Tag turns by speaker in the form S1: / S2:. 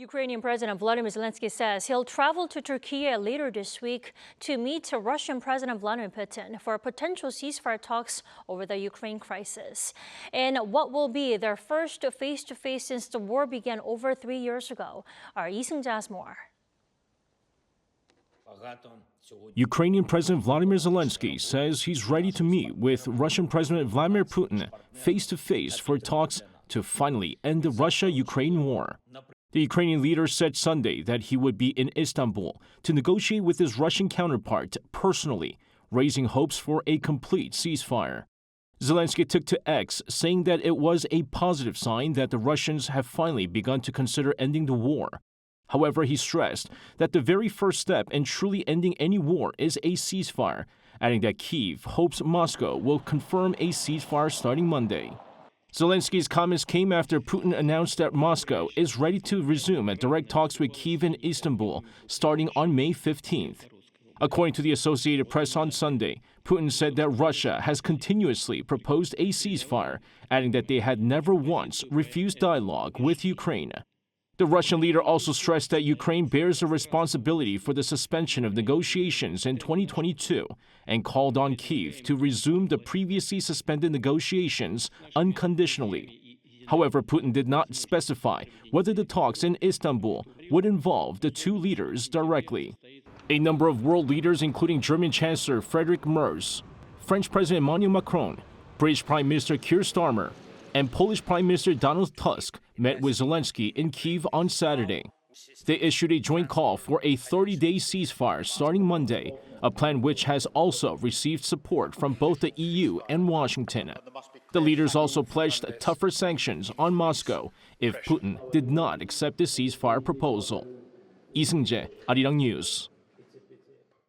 S1: Ukrainian President Volodymyr Zelenskyy says he'll travel to Türkiye later this week to meet Russian President Vladimir Putin for potential ceasefire talks over the Ukraine crisis. In what will be their first face-to-face since the war began over 3 years ago, our Seung-jae has more.
S2: Ukrainian President Vladimir Zelenskyy says he's ready to meet with Russian President Vladimir Putin face-to-face for talks to finally end the Russia-Ukraine war. The Ukrainian leader said Sunday that he would be in Istanbul to negotiate with his Russian counterpart personally, raising hopes for a complete ceasefire. Zelenskyy took to X, saying that it was a positive sign that the Russians have finally begun to consider ending the war. However, he stressed that the very first step in truly ending any war is a ceasefire, adding that Kyiv hopes Moscow will confirm a ceasefire starting Monday. Zelenskyy's comments came after Putin announced that Moscow is ready to resume direct talks with Kyiv and Istanbul starting on May 15th. According to the Associated Press on Sunday, Putin said that Russia has continuously proposed a ceasefire, adding that they had never once refused dialogue with Ukraine. The Russian leader also stressed that Ukraine bears a responsibility for the suspension of negotiations in 2022 and called on Kyiv to resume the previously suspended negotiations unconditionally. However, Putin did not specify whether the talks in Istanbul would involve the two leaders directly. A number of world leaders, including German Chancellor Friedrich Merz, French President Emmanuel Macron, British Prime Minister Keir Starmer, and Polish Prime Minister Donald Tusk met with Zelenskyy in Kyiv on Saturday. They issued a joint call for a 30-day ceasefire starting Monday, a plan which has also received support from both the EU and Washington. The leaders also pledged tougher sanctions on Moscow if Putin did not accept the ceasefire proposal. Seung-jae, Arirang News.